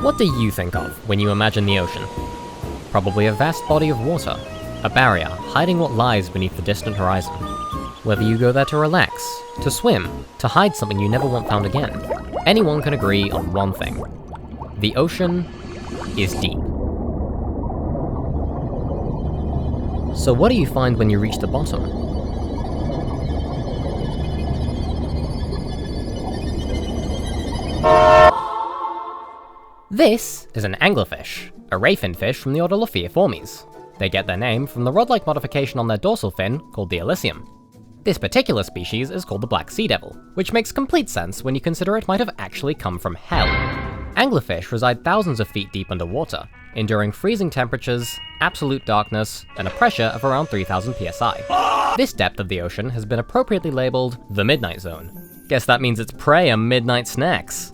What do you think of when you imagine the ocean? Probably a vast body of water, a barrier hiding what lies beneath the distant horizon. Whether you go there to relax, to swim, to hide something you never want found again, anyone can agree on one thing. The ocean is deep. So what do you find when you reach the bottom? This is an anglerfish, a ray fin fish from the order Lophiiformes. They get their name from the rod-like modification on their dorsal fin called the elysium. This particular species is called the black sea devil, which makes complete sense when you consider it might have actually come from hell. Anglerfish reside thousands of feet deep underwater, enduring freezing temperatures, absolute darkness, and a pressure of around 3000 psi. This depth of the ocean has been appropriately labeled the midnight zone. Guess that means its prey are midnight snacks.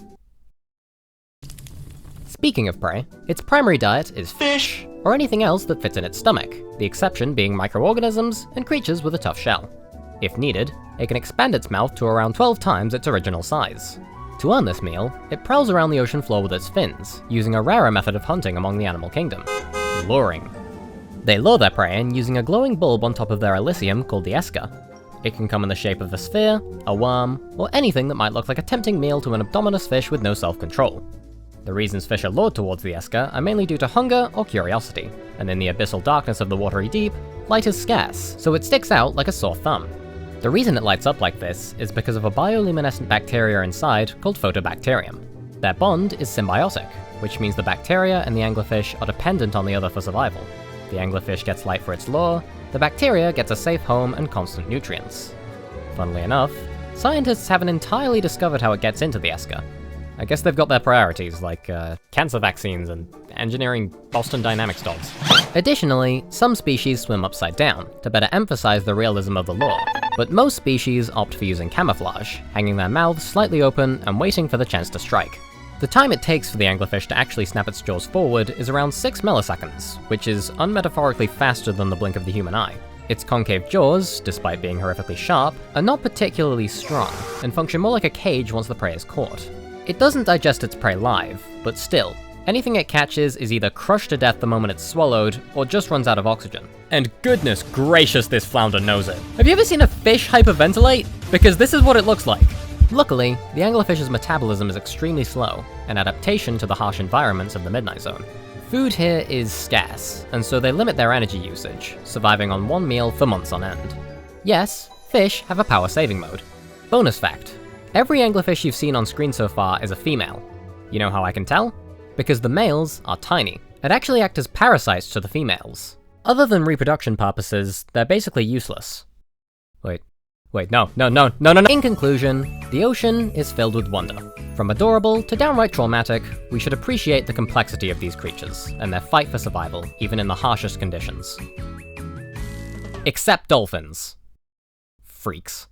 Speaking of prey, its primary diet is fish, or anything else that fits in its stomach, the exception being microorganisms and creatures with a tough shell. If needed, it can expand its mouth to around 12 times its original size. To earn this meal, it prowls around the ocean floor with its fins, using a rarer method of hunting among the animal kingdom: luring. They lure their prey in using a glowing bulb on top of their elysium called the esker. It can come in the shape of a sphere, a worm, or anything that might look like a tempting meal to an abdominous fish with no self-control. The reasons fish are lured towards the esker are mainly due to hunger or curiosity, and in the abyssal darkness of the watery deep, light is scarce, so it sticks out like a sore thumb. The reason it lights up like this is because of a bioluminescent bacteria inside called photobacterium. Their bond is symbiotic, which means the bacteria and the anglerfish are dependent on the other for survival. The anglerfish gets light for its lure, the bacteria gets a safe home and constant nutrients. Funnily enough, scientists haven't entirely discovered how it gets into the esker. I guess they've got their priorities, like cancer vaccines and engineering Boston Dynamics dogs. Additionally, some species swim upside down, to better emphasize the realism of the lure, but most species opt for using camouflage, hanging their mouths slightly open and waiting for the chance to strike. The time it takes for the anglerfish to actually snap its jaws forward is around 6 milliseconds, which is unmetaphorically faster than the blink of the human eye. Its concave jaws, despite being horrifically sharp, are not particularly strong, and function more like a cage once the prey is caught. It doesn't digest its prey live, but still, anything it catches is either crushed to death the moment it's swallowed, or just runs out of oxygen. And goodness gracious, this flounder knows it. Have you ever seen a fish hyperventilate? Because this is what it looks like. Luckily, the anglerfish's metabolism is extremely slow, an adaptation to the harsh environments of the midnight zone. Food here is scarce, and so they limit their energy usage, surviving on one meal for months on end. Yes, fish have a power saving mode. Bonus fact: every anglerfish you've seen on screen so far is a female. You know how I can tell? Because the males are tiny, and actually act as parasites to the females. Other than reproduction purposes, they're basically useless. Wait, no. In conclusion, the ocean is filled with wonder. From adorable to downright traumatic, we should appreciate the complexity of these creatures, and their fight for survival, even in the harshest conditions. Except dolphins. Freaks.